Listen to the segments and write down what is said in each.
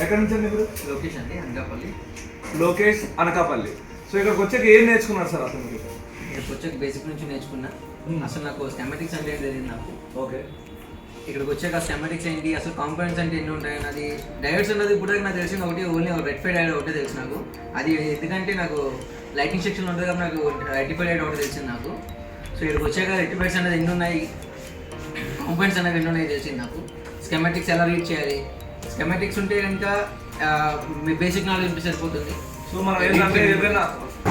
ఎక్కడి నుంచి అండి మీరు? లోకేష్ అండి, అనకాపల్లి. లోకేష్, అనకాపల్లి. సో ఇక్కడికి వచ్చాక ఏం నేర్చుకున్నారు సార్ అసలు మీరు? ఇక్కడికి వచ్చాక బేసిక్ నుంచి నేర్చుకున్నా. అసలు నాకు స్కెమాటిక్స్ అంటే ఏం తెలియదు నాకు. ఓకే. ఇక్కడికి వచ్చాక స్కెమాటిక్స్ ఏంటి, అసలు కాంపోనెంట్స్ అంటే ఎన్ని ఉంటాయి, అది డయోడ్స్ అన్నది ఇప్పుడు నాకు తెలిసింది ఒకటి, ఓన్లీ రెక్టిఫై డయోడ్ ఒకటే తెలుసు నాకు. అది ఎందుకంటే నాకు లైటింగ్ సెక్షన్ ఉంటుంది కాబట్టి నాకు రెక్టిఫై డయోడ్ ఒకటి తెలిసింది నాకు. సో ఇక్కడికి వచ్చాక రెక్టిఫైర్స్ అనేది ఎన్ని ఉన్నాయి, కాంపోనెంట్స్ అనేవి ఎన్ని ఉన్నాయి తెలిసింది నాకు. స్కెమాటిక్స్ ఎలా రీడ్ చేయాలి, స్కెమాటిక్స్ ఉంటే కనుక మీ బేసిక్ నాలెడ్జ్ ఉంటే సరిపోతుంది. సో మనం ఏంటంటే ఏదైనా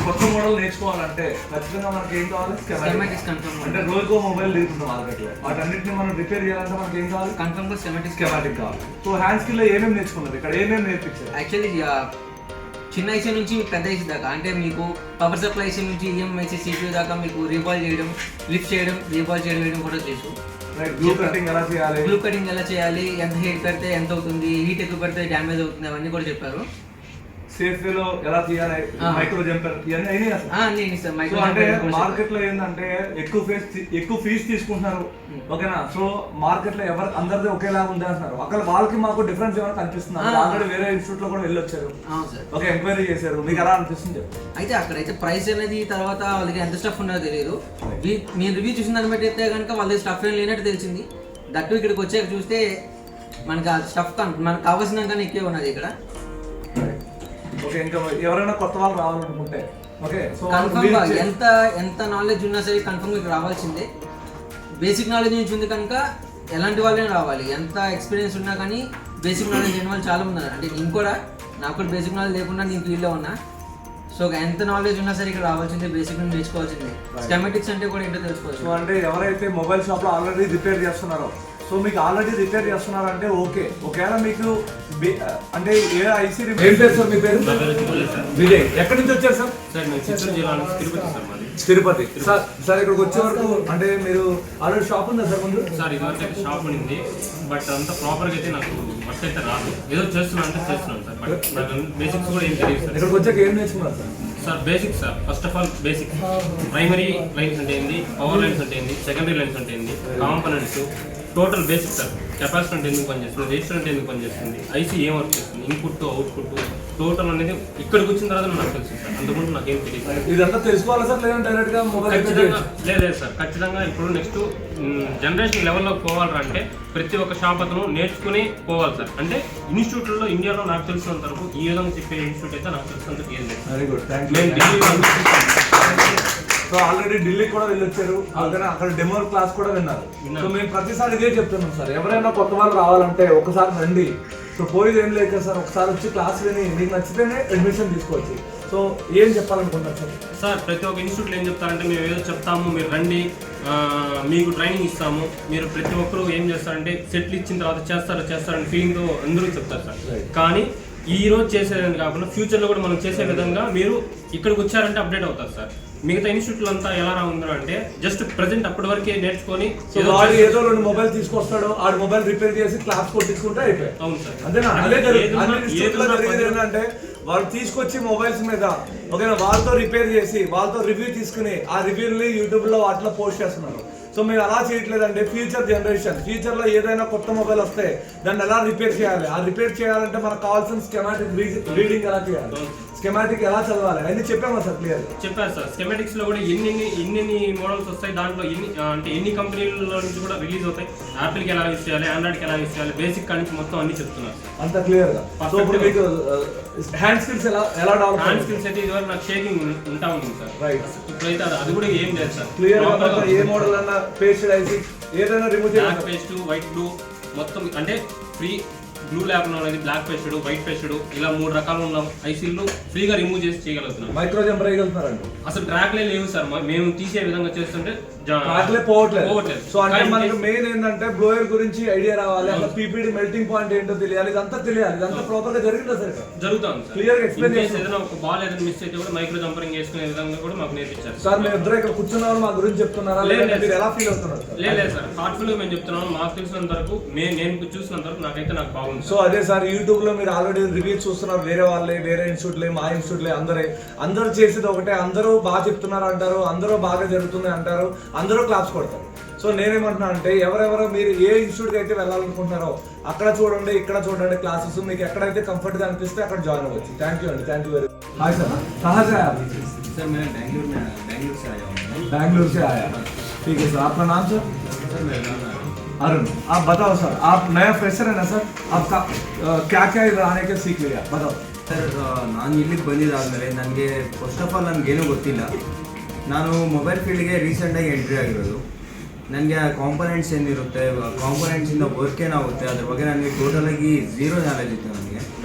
కొత్త మోడల్ నేర్చుకోవాలంటే ఖచ్చితంగా మనకి ఏం కావాలి? Schematics confirm. అంటే రోజుకో మొబైల్ తిరుగుతుంది మార్కెట్లో, వాటన్నిటిని మనం రిపేర్ చేయాలంటే మనకి ఏం కావాలి? కన్ఫర్మ్ గా స్కెమాటిక్ కావాలి. సో హ్యాండ్ స్కిల్ లో ఏమేమి నేర్చుకున్నారు ఇక్కడ, ఏమేమి నేర్పించారు? యాక్చువల్లీ చిన్న ఐసీ నుంచి పెద్ద ఐసీ దాకా, అంటే మీకు పవర్ సప్లై ఐసీ నుంచి ఈఎంఐసీ CPU దాకా మీకు రీబాల్ చేయడం, లిఫ్ట్ చేయడం, రీబాల్ చేయడం కూడా చేసు. గ్లూ కటింగ్ ఎలా చేయాలి, గ్లూ కటింగ్ ఎలా చేయాలి, ఎంత హీట్ పెడితే ఎంత అవుతుంది, హీట్ ఎక్కువ పెడితే డ్యామేజ్ అవుతుంది, అవన్నీ కూడా చెప్పారు. సేఫ్ వేలో ఎలా తీయాలి, మైక్రో జంపర్, ఇవన్నీ అయినాయి అసలు. సో అంటే మార్కెట్ లో ఏంటంటే ఎక్కువ ఫీజు తీసుకుంటున్నారు, ఓకేనా? సో మార్కెట్ లో ఎవరు అందరిది ఒకేలా ఉంది అంటున్నారు. అక్కడ వాళ్ళకి మాకు డిఫరెన్స్ ఏమైనా కనిపిస్తుంది? ఆల్రెడీ వేరే ఇన్స్టిట్యూట్ లో కూడా వెళ్ళొచ్చారు, ఓకే, ఎంక్వైరీ చేశారు, మీకు ఎలా అనిపిస్తుంది? అయితే అక్కడైతే ప్రైస్ అనేది తర్వాత వాళ్ళకి ఎంత స్టఫ్ ఉన్నదో తెలియదు. మీరు రివ్యూ చూసిన దాన్ని బట్టి అయితే కనుక వాళ్ళకి స్టఫ్ ఏం లేనట్టు తెలిసింది. దట్టు ఇక్కడికి వచ్చాక చూస్తే మనకి ఆ స్టఫ్ మనకు కావాల్సిన కానీ ఎక్కువ ఉన్నది ఇక్కడ. ఓకే, ఇంకా ఎవరైనా కొత్త వాళ్ళు రావాలనుకుంటే ఓకే, సో కన్ఫర్మ్ గా ఎంత నాలెడ్జ్ ఉన్నా సరే కన్ఫర్మ్ ఇక్కడ రావాల్సిందే. బేసిక్ నాలెడ్జ్ నుంచి ఉంది కనుక ఎలాంటి వాళ్ళైనా రావాలి. ఎంత ఎక్స్పీరియన్స్ ఉన్నా కానీ బేసిక్ నాలెడ్జ్ లేని వాళ్ళు చాలా ఉన్నారు. అంటే నేను కూడా, నాకు కూడా బేసిక్ నాలెడ్జ్ లేకుండా నేను ఫీల్డ్లో ఉన్నా. సో ఎంత నాలెడ్జ్ ఉన్నా సరే ఇక్కడ రావాల్సిందే, బేసిక్ నుంచి నేర్చుకోవాల్సిందే. స్కెమాటిక్స్ అంటే కూడా ఏంటో తెలుసుకోవచ్చు. సో అంటే ఎవరైతే మొబైల్ షాప్ లో ఆల్రెడీ రిపేర్ చేస్తున్నారో, సో మీకు ఆల్రెడీ రిపేర్ చేస్తున్నారంటే ఓకే, ఒకవేళ మీకు అంటే ఏ ఐసీ ఏం పేరు సార్ మీ పేరు? విజయ్. ఎక్కడి నుంచి వచ్చారు సార్? తిరుపతి. సార్ ఇక్కడికి వచ్చే వరకు అంటే మీరు ఆల్రెడీ షాప్ ఉందా సార్ ముందు? సార్ ఇదివరకు షాప్ ఉంది, బట్ అంత ప్రాపర్గా అయితే నాకు వర్క్ అయితే రాదు. ఏదో చేస్తున్నాను అంటే చేస్తున్నాను సార్, బట్ నాకు బేసిక్స్ కూడా ఏం తెలియదు సార్. ఇక్కడికి వచ్చాక ఏం నేర్చుకున్నారు sir? Sir basics sir, first of all basic primary lines అంటే ఏంది, పవర్ లైన్స్ అంటే ఏంది, సెకండరీ లైన్స్ అంటే ఏంది, components, total basic sir. Capacitor అంటే ఎందుకు పనిచేస్తుంది, రెజిస్టర్ అంటే ఎందుకు పనిచేస్తుంది, ఐసీ ఏం వర్క్ చేస్తుంది, ఇన్పుట్ అవుట్పుట్ టోటల్ అనేది ఇక్కడికి వచ్చిన తర్వాత నాకు తెలుసు సార్. అంతకుముందు నాకేం తెలియదు. ఇదంతా తెలుసుకోవాలా సార్, లేదంటే డైరెక్ట్ గా మొబైల్? ఖచ్చితంగా లేదు సార్, ఖచ్చితంగా ఇప్పుడు నెక్స్ట్ జనరేషన్ లెవెల్లోకి పోవాలంటే ప్రతి ఒక్క షాప్ అతను నేర్చుకుని పోవాలి సార్. అంటే ఇన్స్టిట్యూట్లో ఇండియాలో నాకు తెలిసినంత వరకు ఈ విధంగా చెప్పే ఇన్స్టిట్యూట్ అయితే నాకు తెలిసినంత ఏం లేదు. వెరీ గుడ్, థ్యాంక్ మేము ఢిల్లీ సో ఆల్రెడీ ఢిల్లీకి కూడా వెళ్ళొచ్చారు, అక్కడ డెమో క్లాస్ కూడా విన్నారు. సో మేము ప్రతిసారి ఇదే చెప్తున్నాం సార్, ఎవరైనా కొత్త వాళ్ళు రావాలంటే ఒకసారి రండి. సో పోయేది ఏం లేదు సార్, ఒకసారి వచ్చి క్లాస్ విని మీకు నచ్చితేనే అడ్మిషన్ తీసుకోవచ్చు. సో ఏం చెప్పాలనుకుంటున్నారు సార్? సార్ ప్రతి ఒక్క ఇన్స్టిట్యూట్లో ఏం చెప్తారంటే మేము ఏదో చెప్తాము, మీరు రండి, మీకు ట్రైనింగ్ ఇస్తాము, మీరు ప్రతి ఒక్కరు ఏం చేస్తారంటే సెట్లు ఇచ్చిన తర్వాత చేస్తారని ఫీలింగ్తో అందరూ చెప్తారు సార్. కానీ ఈ రోజు చేసేదని కాకుండా ఫ్యూచర్లో కూడా మనం చేసే విధంగా మీరు ఇక్కడికి వచ్చారంటే అప్డేట్ అవుతారు సార్. మిగతా ఇన్స్టిట్యూట్లు అంతా ఎలా ఉందో అంటే జస్ట్ ప్రెజెంట్ అప్పటి వరకే నేర్చుకొని ఏదో 2 మొబైల్ తీసుకొస్తాడు, ఆ మొబైల్ రిపేర్ చేసి క్లాస్ కొట్టించుకుంటే అయిపోయి. అవును సార్, అంతేనా? ఏంటంటే వాళ్ళు తీసుకొచ్చి మొబైల్స్ మీద ఓకేనా, వాళ్ళతో రిపేర్ చేసి వాళ్ళతో రివ్యూ తీసుకుని ఆ రివ్యూని యూట్యూబ్లో వాటిలో పోస్ట్ చేస్తున్నారు. సో మేము అలా చేయట్లేదంటే ఫ్యూచర్ ఫ్యూచర్లో ఏదైనా కొత్త మొబైల్ వస్తే దాన్ని ఎలా రిపేర్ చేయాలి, ఆ రిపేర్ చేయాలంటే మనకు కావాల్సిన స్కెమాటిక్ రీడింగ్ ఎలా చేయాలి, స్కెమాటిక్ ఎలా చదవాలి అన్ని చెప్పామా సార్? క్లియర్ చెప్పారు సార్. స్కెమాటిక్స్ లో కూడా ఎన్ని మోడల్స్ వస్తాయి, దాంట్లో ఎన్ని కంపెనీల నుంచి కూడా రిలీజ్ అవుతాయి, యాపిల్కి ఎలా యూస్ చేయాలి, ఆండ్రాయిడ్కి ఎలా యూస్ చేయాలి, బేసిక్ కానీ మొత్తం అన్ని చెప్తున్నారు అంత క్లియర్ గా. సో ఇప్పుడు మీకు హ్యాండ్ స్కిల్స్ ఎలా డెవలప్? హ్యాండ్ స్కిల్స్ అయితే ఇదివరకు నాకు షేకింగ్ ఉంటా ఉంటుంది సార్. రైట్. ఇప్పుడైతే అది కూడా ఏం లేదు సార్. క్లియర్ గా ఏ మోడల్ అన్నా పేస్ట్ ఐసి ఏదైనా రిమూవ్ చేయాలి. బ్లాక్ పేస్ట్, వైట్ బ్లూ మొత్తం అంటే ఫ్రీ బ్లూ ల్యాబ్ అనేది బ్లాక్ పేస్టెడ్, వైట్ పేస్టెడ్ ఇలా 3 రకాలు ఉన్న ఐసీలు ఫ్రీగా రిమూవ్ చేసి చేయగలుగుతున్నాం. మైక్రో జంపర్ వేయగలుగుతున్నారండి. అసలు ట్రాక్లే లేవు సార్, మేము తీసే విధంగా చేస్తుంటే ట్రాక్లే పోవట్లేదు. సో అంటే మనకి మెయిన్ ఏంటంటే బ్లోయర్ గురించి ఐడియా రావాలి, అసలు పీపీడీ మెల్టింగ్ పాయింట్ ఏంటో తెలియాలి, ఇదంతా ఇదంతా ప్రాపర్ గా జరిగిందా సార్? జరుగుతుంది సార్. క్లియర్ గా ఎక్స్ప్లెయిన్ చేసి ఏదైనా ఒక బాల్ ఏదైనా మిస్ అయితే కూడా మైక్రో జంపరింగ్ చేసుకునే విధంగా కూడా మాకు నేర్పించారు సార్. మేము ఇద్దరు ఇక్కడ కూర్చున్నాము, మా గురించి చెప్తున్నారా, మీరు ఎలా ఫీల్ అవుతున్నారు? లేదు సార్, హార్ట్ఫుల్ గా మేము చెప్తున్నాము. మాకు తెలిసినంత వరకు నేను చూసినంత వరకు నాకైతే నాకు అవును సో అదే సార్ యూట్యూబ్ లో మీరు ఆల్రెడీ రివ్యూస్ చూస్తున్నారు, వేరే వాళ్ళే, వేరే ఇన్స్టిట్యూట్లే, మా ఇన్స్టిట్యూట్లే, అందరూ చేసేది ఒకటే, అందరూ బాగా చెప్తున్నారు అంటారు, అందరూ బాగా జరుగుతుంది అంటారు, అందరూ క్లాప్స్ కొడతారు. సో నేనేమంటున్నా అంటే ఎవరెవరో మీరు ఏ ఇన్స్టిట్యూట్కి అయితే వెళ్ళాలనుకుంటున్నారో అక్కడ చూడండి, ఇక్కడ చూడండి క్లాసెస్, మీకు ఎక్కడైతే కంఫర్ట్గా అనిపిస్తే అక్కడ జాయిన్ అవ్వచ్చు. థ్యాంక్ యూ అండి, thank you very much. Hi sir, कहाँ से आया आप? सर मैं बैंगलोर से आया हूँ। बैंगलोर से आया, ठीक है सर. आपका नाम सर? सर मेरा नाम अरुण. आप बताओ सर, आप नया फ्रेशर है ना सर, आपका क्या क्या इधर आने के सीख लिया बताओ. ಸರ್ ನಾನು ಇಲ್ಲಿಗೆ ಬಂದಿದ್ದಾದಮೇಲೆ ನನಗೆ ಫಸ್ಟ್ ಆಫ್ ಆಲ್ ನನಗೇನೂ ಗೊತ್ತಿಲ್ಲ. ನಾನು ಮೊಬೈಲ್ ಫೀಲ್ಡ್ಗೆ ರೀಸೆಂಟಾಗಿ ಎಂಟ್ರಿ ಆಗಿರೋದು. ನನಗೆ ಕಾಂಪೊನೆಂಟ್ಸ್ ಏನಿರುತ್ತೆ, ಕಾಂಪೊನೆಂಟ್ಸಿಂದ ವರ್ಕ್ ಏನಾಗುತ್ತೆ ಅದ್ರ ಬಗ್ಗೆ ನನಗೆ ಟೋಟಲಾಗಿ ಝೀರೋ ನಾಲೆಜ್ ಇತ್ತು. ನನಗೆ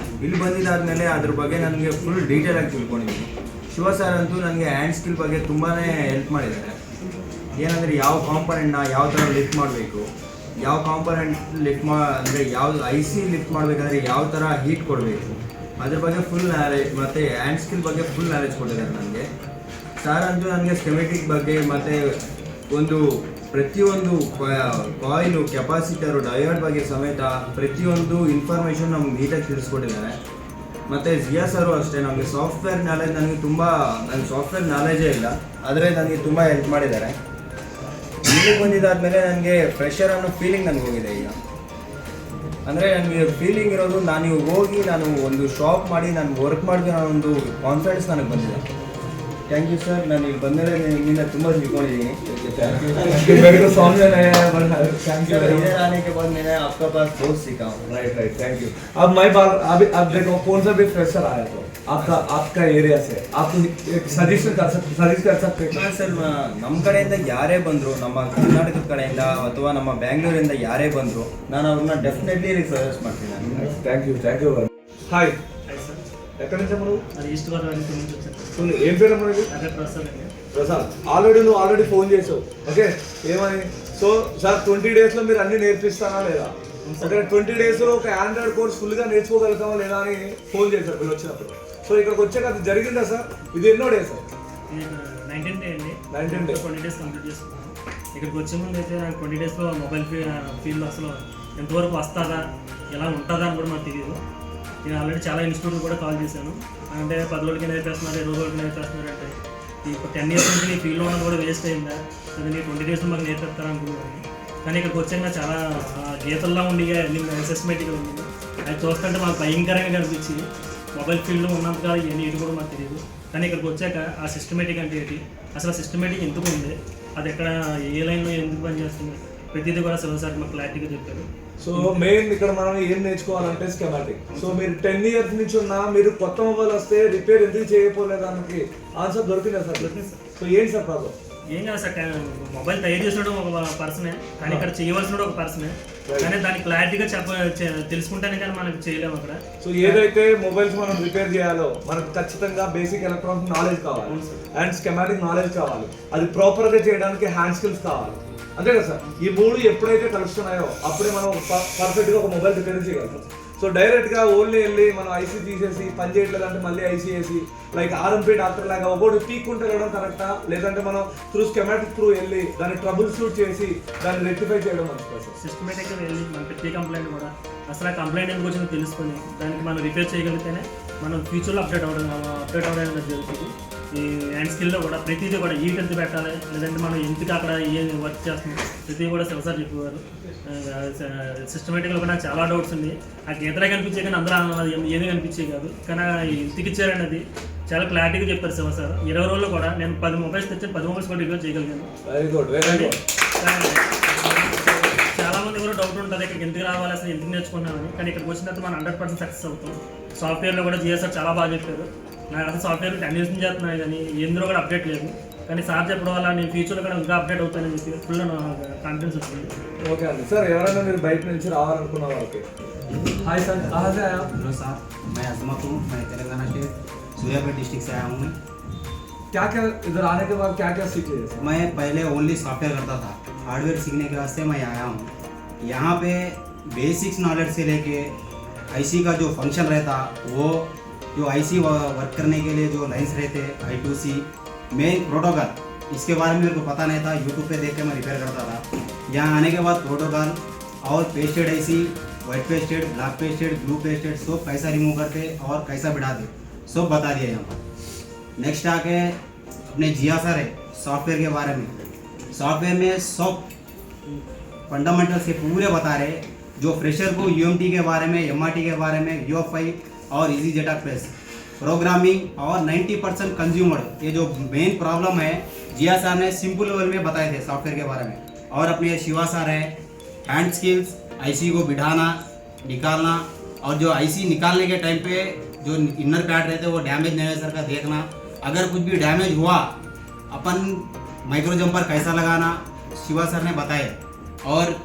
ಇಲ್ಲಿ ಬಂದಿದ್ದಾದಮೇಲೆ ಅದ್ರ ಬಗ್ಗೆ ನನಗೆ ಫುಲ್ ಡೀಟೇಲಾಗಿ ತಿಳ್ಕೊಂಡಿದ್ದೀನಿ. ಶಿವ ಸರ್ ಅಂತೂ ನನಗೆ ಹ್ಯಾಂಡ್ ಸ್ಕಿಲ್ ಬಗ್ಗೆ ತುಂಬಾ ಹೆಲ್ಪ್ ಮಾಡಿದ್ದಾರೆ. ಏನಂದರೆ ಯಾವ ಕಾಂಪೊನೆಂಟ್ನ ಯಾವ ಥರ ಲಿಫ್ಟ್ ಮಾಡಬೇಕು, ಯಾವ ಕಾಂಪೊನೆಂಟ್ ಲಿಫ್ಟ್ ಅಂದರೆ ಯಾವುದು IC ಲಿಫ್ಟ್ ಮಾಡಬೇಕಂದ್ರೆ ಯಾವ ಥರ ಹೀಟ್ ಕೊಡಬೇಕು, ಅದ್ರ ಬಗ್ಗೆ ಫುಲ್ ನಾಲೆಜ್ ಮತ್ತು ಹ್ಯಾಂಡ್ ಸ್ಕಿಲ್ ಬಗ್ಗೆ ಫುಲ್ ನಾಲೆಜ್ ಕೊಟ್ಟಿದ್ದಾರೆ ನನಗೆ. ಸರ್ ಅಂತೂ ನನಗೆ ಸ್ಕೆಮೆಟಿಕ್ ಬಗ್ಗೆ ಮತ್ತು ಒಂದು ಪ್ರತಿಯೊಂದು ಕಾಯಿಲು, ಕೆಪಾಸಿಟರು, ಡಯೋಡ್ ಬಗ್ಗೆ ಸಮೇತ ಪ್ರತಿಯೊಂದು ಇನ್ಫಾರ್ಮೇಷನ್ ನಮ್ಗೆ ನೀಟಾಗಿ ತಿಳಿಸ್ಕೊಟ್ಟಿದ್ದಾರೆ. ಮತ್ತು ಜಿಯಾ ಸರು ಅಷ್ಟೇ, ನಮಗೆ ಸಾಫ್ಟ್ವೇರ್ ನಾಲೆಜ್ ನನಗೆ ನನಗೆ ಸಾಫ್ಟ್ವೇರ್ ನಾಲೆಜೇ ಇಲ್ಲ, ಆದರೆ ನನಗೆ ತುಂಬ ಹೆಲ್ಪ್ ಮಾಡಿದ್ದಾರೆ. ಇಲ್ಲಿಗೆ ಬಂದಿದ್ದಾದಮೇಲೆ ನನಗೆ ಫ್ರೆಷರ್ ಅನ್ನೋ ಫೀಲಿಂಗ್ ನನಗೆ ಹೋಗಿದೆ. ಈಗ ಅಂದರೆ ನನಗೆ ಫೀಲಿಂಗ್ ಇರೋದು ನಾನು ಇವಾಗ ಹೋಗಿ ನಾನು ಒಂದು ಶಾಪ್ ಮಾಡಿ ನಾನು ವರ್ಕ್ ಮಾಡಿದ್ರೆ ಒಂದು ಕಾನ್ಫಿಡೆನ್ಸ್ ನನಗೆ ಬಂದಿದೆ. Thank you sir. ನಾನು ಇಲ್ಲಿ ಬಂದಮೇಲೆ ನಿಮ್ಮಿಂದ ತುಂಬ ತಿಳ್ಕೊಂಡಿದ್ದೀನಿ. मेरे को समझ में नहीं आया बट थैंक यू. इधर आने के बाद मैंने आपका पास बहुत सीखा हूँ. Right, thank you. अब मैं बात अब देखो कौन सा भी फ्रेशर आया तो आपका एरिया से आप सजेस्ट कर सकते ಹಾಂ ಸರ್, ನಮ್ಮ ಕಡೆಯಿಂದ ಯಾರೇ ಬಂದರು, ನಮ್ಮ ಕರ್ನಾಟಕದ ಕಡೆಯಿಂದ ಅಥವಾ ನಮ್ಮ ಬ್ಯಾಂಗ್ಳೂರಿಂದ ಯಾರೇ ಬಂದರು, ನಾನು ಅವ್ರನ್ನ ಡೆಫಿನೆಟ್ಲಿ ಸಜೆಸ್ಟ್ ಮಾಡ್ತೀನಿ. Thank you. హాయ్, ఎక్కడి నుంచి మనం అది ఈస్ట్ గోదావరి నుంచి వచ్చాను. ఏం పేరు మనకి? అదే ప్రసాద్ అండి. ప్రసాద్, ఆల్రెడీ ఫోన్ చేసావు, ఓకే? ఏమని? సో సార్ 20 days లో మీరు అన్ని నేర్పిస్తారా లేదా? ఓకే, 20 days లో ఒక ఆండ్రాయిడ్ కోర్స్ ఫుల్గా నేర్చుకోగలుగుతామా లేదా అని ఫోన్ చేశారు మీరు వచ్చినప్పుడు. సో ఇక్కడికి వచ్చాక అది జరిగిందా సార్? ఇది ఎన్నో డే సార్? 19 డే అండి. 19 days. 20 days కంప్లీట్ చేసుకున్నాను. ఇక్కడికి వచ్చే ముందు అయితే నాకు 20 daysలో మొబైల్ ఫీల్డ్ అసలు ఎంతవరకు వస్తుందా, ఎలా ఉంటుందా అని కూడా మాకు తెలియదు. నేను ఆల్రెడీ చాలా ఇన్స్టిట్యూట్లు కూడా కాల్ చేశాను. అంటే 10 రోజులకి నేర్పేస్తున్నారు, 20 రోజులకి నేర్పేస్తున్నారు అంటే ఇప్పుడు 10 years నుంచి నీ ఫీల్డ్లో ఉన్నది కూడా వేస్ట్ అయిందా, అది నీ 20 daysలో మాకు నేర్పిస్తారా అనుకున్నాను. కానీ ఇక్కడికి వచ్చాక చాలా గీతల్లో ఉండి సిస్టమేటిక్గా ఉంది. అది చూస్తుంటే మాకు భయంకరంగా కనిపించి మొబైల్ ఫీల్డ్లో ఉన్నంతగా ఇవన్నీ ఇది కూడా మాకు తెలియదు. కానీ ఇక్కడికి వచ్చాక ఆ సిస్టమేటిక్ అంటే ఏంటి, అసలు సిస్టమేటిక్ ఎందుకు ఉంది, అది ఎక్కడ ఏ లైన్లో ఎందుకు పనిచేస్తుంది, ప్రతిదీ కూడా శివ సార్ మాకు క్లారిటీగా చెప్పారు. సో మెయిన్ ఇక్కడ మనం ఏం నేర్చుకోవాలంటే స్కెమాటిక్. సో మీరు 10 years నుంచి ఉన్నా మీరు కొత్త మొబైల్ వస్తే రిపేర్ ఎందుకు చేయకపోలేదానికి ఆన్సర్ దొరికిందా సార్? దొరికింది సార్. సో ఏంటి సార్ ప్రాబ్లం? ఏం కాదు సార్, మొబైల్ తయారు చేసినప్పుడు ఒక పర్సనే, కానీ ఇక్కడ చేయవలసిన ఒక పర్సనే. కానీ దాన్ని క్లారిటీగా తెలుసుకుంటానే కానీ మనకు చేయలేము అక్కడ. సో ఏదైతే మొబైల్స్ మనం రిపేర్ చేయాలో మనకు ఖచ్చితంగా బేసిక్ ఎలక్ట్రానిక్ నాలెడ్జ్ కావాలి అండ్ స్కెమాటిక్ నాలెడ్జ్ కావాలి. అది ప్రాపర్గా చేయడానికి హ్యాండ్ స్కిల్స్ కావాలి, అంతే కదా సార్? ఈ మూడు ఎప్పుడైతే కలుస్తున్నాయో అప్పుడే మనం పర్ఫెక్ట్గా ఒక మొబైల్ రిపేర్ చేయగలుగుతాం. సో డైరెక్ట్గా ఓన్లీ వెళ్ళి మనం ఐసీ తీసేసి పని చేయట్లేదు అంటే మళ్ళీ ఐసీ వేసి లైక్ ఆర్ఎంపీ డాక్టర్ లాగా ఒకటి పీక్కుంటే వెళ్ళడం కరెక్టా, లేదంటే మనం స్కెమాటిక్ త్రూ వెళ్ళి దాన్ని ట్రబుల్ షూట్ చేసి దాన్ని రెక్టిఫై చేయడం మంచిదా సార్? సిస్టమేటిక్గా వెళ్ళి మన ప్రతి కంప్లైంట్ కూడా అసలు ఆ కంప్లైంట్ ఎందుకు వచ్చిందో తెలుసుకొని దానికి మనం రిపేర్ చేయగలిగితేనే మనం ఫ్యూచర్లో అప్డేట్ అవ్వడం అనేది జరుగుతుంది. ఈ హ్యాండ్ స్కిల్లో కూడా ప్రతిదీ కూడా ఈ ఎంత పెట్టాలి, లేదంటే మనం ఎందుకు అక్కడ ఏం వర్క్ చేస్తున్నాం ప్రతిదీ కూడా శివసార్ చెప్పేవారు. సిస్టమేటిక్గా కూడా నాకు చాలా డౌట్స్ ఉంది. ఆ గీతలే కనిపించే కానీ అందరూ ఏమీ కనిపించే కాదు, కానీ ఇంటికి ఇచ్చారనేది చాలా క్లారిటీగా చెప్పారు శివసార్. 20 రోజుల్లో కూడా నేను 10 మొబైల్స్ తెచ్చాను, 10 మొబైల్స్ కూడా రివ్యూ చేయగలిగాను. Very good. చాలా మంది కూడా డౌట్ ఉంటుంది ఇక్కడికి ఎందుకు రావాలి, అసలు ఎందుకు నేర్చుకున్నామని. కానీ ఇక్కడికి వచ్చిన తర్వాత మనం 100% సక్సెస్ అవుతాం. సాఫ్ట్వేర్లో కూడా జిఎస్ఆర్ చాలా బాగా చెప్పారు. నాకు అసలు సాఫ్ట్వేర్ 10 years నుంచి చేస్తున్నాయి కానీ ఎందులో కూడా అప్డేట్ లేదు. కానీ సార్ చెప్పడం వల్ల నేను ఫ్యూచర్లో కూడా ఇంకా అప్డేట్ అవుతానని చెప్పి ఫుల్ కాన్ఫిడెన్స్ వచ్చింది. ఓకే అండి. సార్ ఎవరైనా మీరు బయట నుంచి రావాలనుకున్న వాళ్ళకి హాయ్ సార్, कहाँ से आए आप? हेलो साहब, मैं अजमत हूँ, मैं तेलंगाना स्टेट सूर्यापेट डिस्ट्रिक्ट से आया हूँ। मैं क्या इधर आने के बाद क्या सीख लिया सर? मैं पहले ओनली सॉफ्टवेयर करता था, हार्डवेयर सीखने के वास्ते मैं आया हूँ। यहाँ पे बेसिक्स नॉलेज से लेके आईसी का जो फंक्शन रहता वो, जो आईसी वर्क करने के लिए जो लाइन्स रहते I2C मेन प्रोटोकॉल, इसके बारे में मेरे को पता नहीं था। यूट्यूब पे देख के मैं रिपेयर करता था। यहाँ आने के बाद प्रोटोकॉल और pasted IC white pasted, black pasted, blue pasted सब कैसा रिमूव करते और कैसा बिठाते सब बता दिया यहाँ पर। नेक्स्ट आके अपने जिया सर है सॉफ्टवेयर के बारे में। सॉफ्टवेयर में सब फंडामेंटल से पूरे बता रहे, जो फ्रेशर को UMT के बारे में, MRT के बारे में, UFI और इजी जेटा प्रेस प्रोग्रामिंग और 90% कंज्यूमर, ये जो मेन प्रॉब्लम है जिया सर ने सिंपल लेवल में बताए थे सॉफ्टवेयर के बारे में। और अपने शिवा सर है हैंड स्किल्स, IC को बिठाना निकालना, और जो IC निकालने के टाइम पे जो इनर पैड रहते हैं वो डैमेज नहीं है सर का देखना। अगर कुछ भी डैमेज हुआ अपन माइक्रो जंपर कैसा लगाना शिवा सर ने बताए। और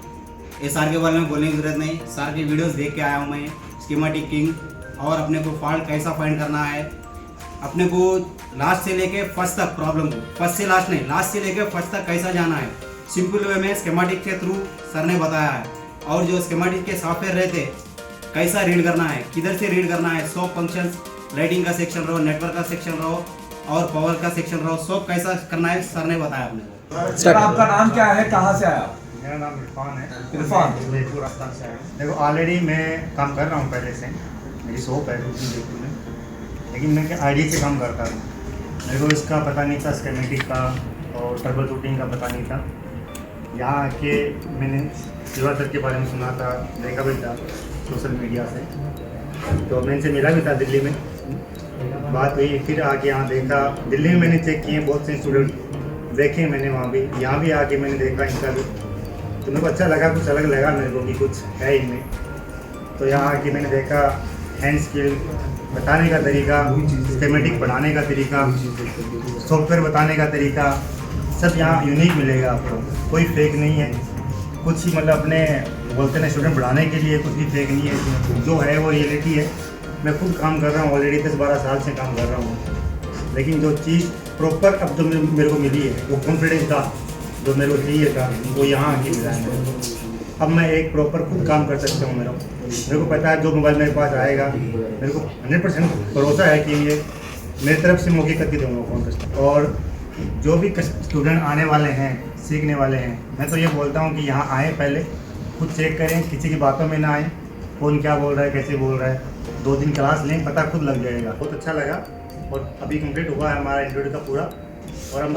SR के बारे में बोलने की जरूरत नहीं, सर की वीडियोस देख के आया हूँ मैं, स्कीमेटिक किंग, और अपने को फॉल्ट कैसा फाइंड करना है, अपने को लास्ट से लेके फर्स्ट तक प्रॉब्लम को, फर्स्ट से लास्ट नहीं, लास्ट से लेके फर्स्ट तक कैसा जाना है सिंपल वे में स्कीमेटिक के थ्रू सर ने बताया है। और जो स्कीमेटिक के सॉफ्टवेयर रहते कैसा रीड करना है, किधर से रीड करना है, सब फंक्शंस, लाइटिंग का सेक्शन रहो, नेटवर्क का सेक्शन रहो और पावर का सेक्शन रहो, सब कैसा करना है सर ने बताया अपने को। सर आपका नाम क्या है, कहाँ से आया? मेरा नाम इरफान है। इरफान। जयपुर राजस्थान से आया। देखो ऑलरेडी मैं काम कर रहा हूँ पहले से, मेरी शॉप है जयपुर में, लेकिन मैं आईडी से काम करता हूँ। मेरे को इसका पता नहीं था, स्कीमेटिक का और ट्रबल शूटिंग का पता नहीं था। यहाँ आके मैंने शिवा सर के बारे में सुना था, देखा भी था सोशल मीडिया से, तो मैं इनसे मिला भी था दिल्ली में, बात हुई। फिर आके यहाँ देखा, दिल्ली में मैंने चेक किए बहुत से स्टूडेंट देखे मैंने वहाँ भी, यहाँ भी आके मैंने देखा इनका भी, तो मेरे को अच्छा लगा, कुछ अलग लगा मेरे को कि कुछ है इनमें। तो यहाँ आके मैंने देखा हैंड स्किल बताने का तरीका, स्कीमेटिक पढ़ाने का तरीका, सॉफ्टवेयर बताने का तरीका, सब यहाँ यूनिक मिलेगा आपको, कोई फेक नहीं है कुछ ही, मतलब अपने बोलते हैं स्टूडेंट बढ़ाने के लिए कुछ भी फेक नहीं है, जो है वो रियलिटी है। मैं खुद काम कर रहा हूँ ऑलरेडी 10-12 साल से काम कर रहा हूँ, लेकिन जो चीज़ प्रॉपर अब जो मेरे को मिली है वो कॉन्फिडेंस था जो मेरे को चाहिए था वो यहाँ आके मिला है मेरे को। अब मैं एक प्रॉपर खुद काम कर सकता हूँ। मेरे को पता है जो मोबाइल मेरे पास आएगा, मेरे को 100% भरोसा है कि ये मेरी तरफ से मौके करके दूँगा कॉन्टेस्ट। और जो भी स्टूडेंट आने वाले हैं, सीखने वाले हैं, मैं तो ये बोलता हूँ कि यहाँ आए, पहले खुद चेक करें, किसी की बातों में ना आए, कौन क्या बोल रहा है, कैसे बोल रहा है, 2 दिन क्लास लें, पता खुद लग जाएगा। बहुत अच्छा लगा और अभी कंप्लीट हुआ है हमारा इंटरव्यू का पूरा, और हम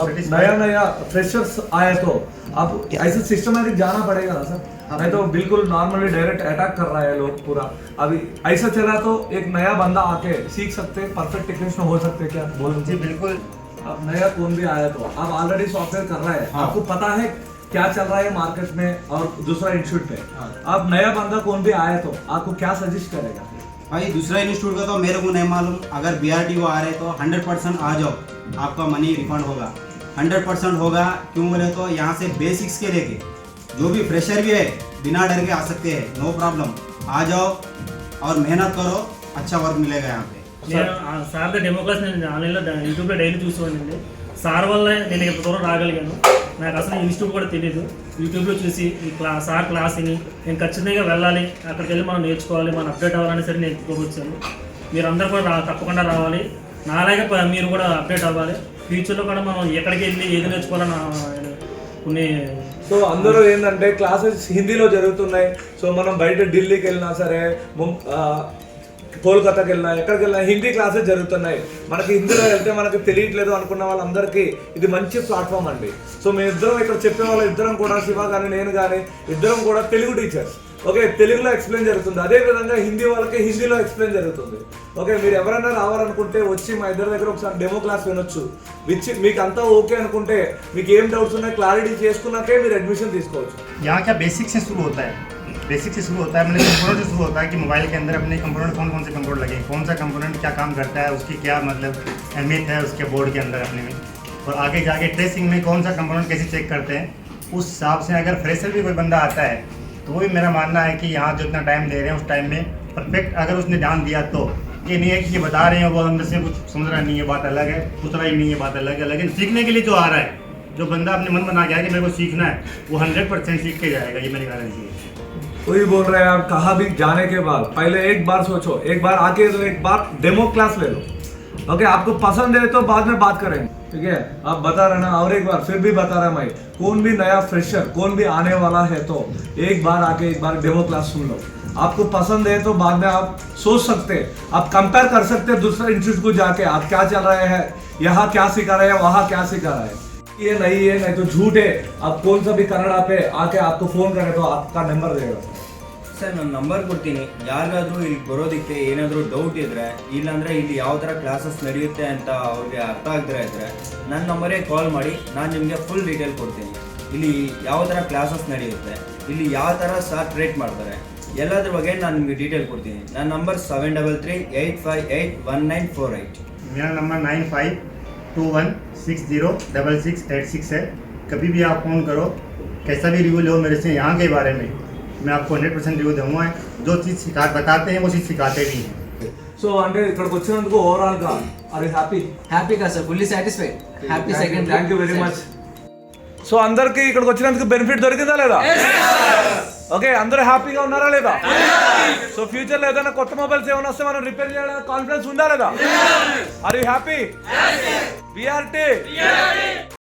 नया फ्रेशर्स आए तो अब ऐसे सिस्टमेटिक जाना पड़ेगा ना सर, नहीं तो बिल्कुल नॉर्मली डायरेक्ट अटैक कर रहा है लोग पूरा। अभी ऐसा चला तो एक नया बंदा आके सीख सकते, परफेक्ट टेक्नीशियन हो सकते, क्या बोल? जी बिल्कुल। अब नया कौन भी आया तो आप ऑलरेडी सॉफ्टवेयर कर रहा है, आपको पता है क्या चल रहा है मार्केट में और दूसरा इंस्टीट्यूट में। अब नया बंदा कौन भी आया तो आपको क्या सजेस्ट करेगा? भाई दूसरा इंस्टीट्यूट का तो मेरे को नहीं मालूम, अगर BRTO आ रहे तो 100% आ जाओ, आपका मनी रिफंड होगा, 100% होगा। क्यों बोले तो यहाँ से बेसिक्स के लेके जो भी फ्रेशर भी है बिना डर के आ सकते हैं, नो प्रॉब्लम, आ जाओ और मेहनत करो, अच्छा वर्क मिलेगा यहाँ पे। నేను సార్ డెమో క్లాస్ నేను ఆన్లైన్లో యూట్యూబ్లో డైలీ చూసేవాడిని. సార్ వల్ల నేను ఇంత దూరం రాగలిగాను. నాకు అసలు ఇన్స్టిట్యూట్ కూడా తెలియదు, యూట్యూబ్లో చూసి ఈ సార్ క్లాస్ని నేను ఖచ్చితంగా వెళ్ళాలి, అక్కడికి వెళ్ళి మనం నేర్చుకోవాలి, మనం అప్డేట్ అవ్వాలని సరే నేను ఎత్తుకోవచ్చాను. మీరు అందరూ కూడా తప్పకుండా రావాలి, నాలాగే మీరు కూడా అప్డేట్ అవ్వాలి. ఫ్యూచర్లో కూడా మనం ఎక్కడికి వెళ్ళి ఏది నేర్చుకోవాలని కొన్ని సో అందరూ ఏంటంటే క్లాసెస్ హిందీలో జరుగుతున్నాయి. సో మనం బయట ఢిల్లీకి వెళ్ళినా సరే, కోల్కతాకి వెళ్ళినా ఎక్కడికి వెళ్ళినా హిందీ క్లాసెస్ జరుగుతున్నాయి. మనకి హిందీలో వెళ్తే మనకి తెలియట్లేదు అనుకున్న వాళ్ళందరికీ ఇది మంచి ప్లాట్ఫామ్ అండి. సో మేము ఇద్దరం ఇక్కడ చెప్పే వాళ్ళు ఇద్దరం కూడా, శివ కానీ నేను కానీ ఇద్దరం కూడా తెలుగు టీచర్స్. ఓకే, తెలుగులో ఎక్స్ప్లెయిన్ జరుగుతుంది, అదేవిధంగా హిందీ వాళ్ళకి హిందీలో ఎక్స్ప్లెయిన్ జరుగుతుంది. ఓకే, మీరు ఎవరైనా రావాలనుకుంటే వచ్చి మా ఇద్దరి దగ్గర ఒకసారి డెమో క్లాస్ వినొచ్చు. మీకు అంతా ఓకే అనుకుంటే మీకు ఏం డౌట్స్ ఉన్నాయి క్లారిటీ చేసుకున్నాకే మీరు అడ్మిషన్ తీసుకోవచ్చు. यहाँ क्या बेसिक से शुरू होता है, बेसिक से शुरू होता है, मतलब कंपोनेंट से शुरू होता है कि मोबाइल के अंदर अपने कंपोनेंट कौन कौन से कंपोनेंट लगे, कौन सा कंपोनेंट क्या काम करता है, उसकी क्या मतलब अहमियत है उसके बोर्ड के अंदर अपने में, और आगे जाके ट्रेसिंग में कौन सा कंपोनेंट कैसे चेक करते हैं, उस हिसाब से अगर फ्रेशर भी कोई बंदा आता है तो वो भी मेरा मानना है कि यहाँ जो इतना टाइम दे रहे हैं उस टाइम में परफेक्ट अगर उसने ध्यान दिया तो ये नहीं है कि ये बता रहे हैं वो अंदर से कुछ समझ रहा नहीं है, बात अलग है, उतना ही नहीं है, बात अलग है। लेकिन सीखने के लिए जो आ रहा है, जो बंदा अपने मन बना गया है कि मेरे को सीखना है, वो 100% सीख के जाएगा, ये मेरी गारंटी है। कोई बोल रहे हैं आप कहाँ भी जाने के बाद पहले एक बार सोचो, एक बार आके तो एक बार डेमो क्लास ले लो। ओके, आपको पसंद है तो बाद में बात करेंगे। ठीक है, आप बता रहे ना, और एक बार फिर भी बता रहा मैं, कौन भी नया फ्रेशर, कौन भी आने वाला है तो एक बार आके एक बार डेमो क्लास सुन लो। आपको पसंद है तो बाद में आप सोच सकते हैं, आप कंपेयर कर सकते हैं दूसरे इंस्टीट्यूट को जाके, आप क्या चल रहे हैं, यहाँ क्या सिखा रहे हैं, वहाँ क्या सिखा रहे हैं। ये नहीं है, नहीं तो झूठ है। आप कौन सा भी कन्नड़ा पे आके आपको फोन करें तो आपका नंबर देगा। ಸರ್ ನಾನು ನಂಬರ್ ಕೊಡ್ತೀನಿ, ಯಾರಿಗಾದ್ರೂ ಇಲ್ಲಿ ಬರೋದಕ್ಕೆ ಏನಾದರೂ ಡೌಟ್ ಇದ್ದರೆ, ಇಲ್ಲಾಂದರೆ ಇಲ್ಲಿ ಯಾವ ಥರ ಕ್ಲಾಸಸ್ ನಡೆಯುತ್ತೆ ಅಂತ ಅವ್ರಿಗೆ ಅರ್ಥ ಆಗದೇ ಇದ್ದರೆ ನನ್ನ ನಂಬರೇ ಕಾಲ್ ಮಾಡಿ, ನಾನು ನಿಮಗೆ ಫುಲ್ ಡೀಟೇಲ್ ಕೊಡ್ತೀನಿ. ಇಲ್ಲಿ ಯಾವ ಥರ ಕ್ಲಾಸಸ್ ನಡೆಯುತ್ತೆ, ಇಲ್ಲಿ ಯಾವ ಥರ ಸರ್ ಟ್ರೇಟ್ ಮಾಡ್ತಾರೆ, ಎಲ್ಲದ್ರ ಬಗ್ಗೆ ನಾನು ನಿಮಗೆ ಡೀಟೇಲ್ ಕೊಡ್ತೀನಿ. ನನ್ನ ನಂಬರ್ 7338581948. मेरा नंबर 9521606686 है। कभी भी आप फ़ोन करो, कैसा भी रिव्यू लो मेरे से यहाँ के बारे में, मैं आपको 100% रिव्यू दूंगा। जो चीज़ बताते हैं वो चीज़ सिखाते भी हैं। సో అంటే ఇక్కడికి వచ్చినందుకు ఓవరాల్ గా ఆర్ యు హ్యాపీ? హ్యాపీగా sir, fully satisfied, happy second. Thank you very much. So అందరికి ఇక్కడికి వచ్చినందుకు బెనిఫిట్ దొరికిందా లేదా? ఓకే, అందరూ హ్యాపీగా ఉన్నారా లేదా? సో ఫ్యూచర్ లో ఏదైనా కొత్త మొబైల్స్ ఏమైనా వస్తే మనం రిపేర్ చేయడానికి కాన్ఫిడెన్స్ ఉందా లేదా? Are you happy? వీఆర్టీ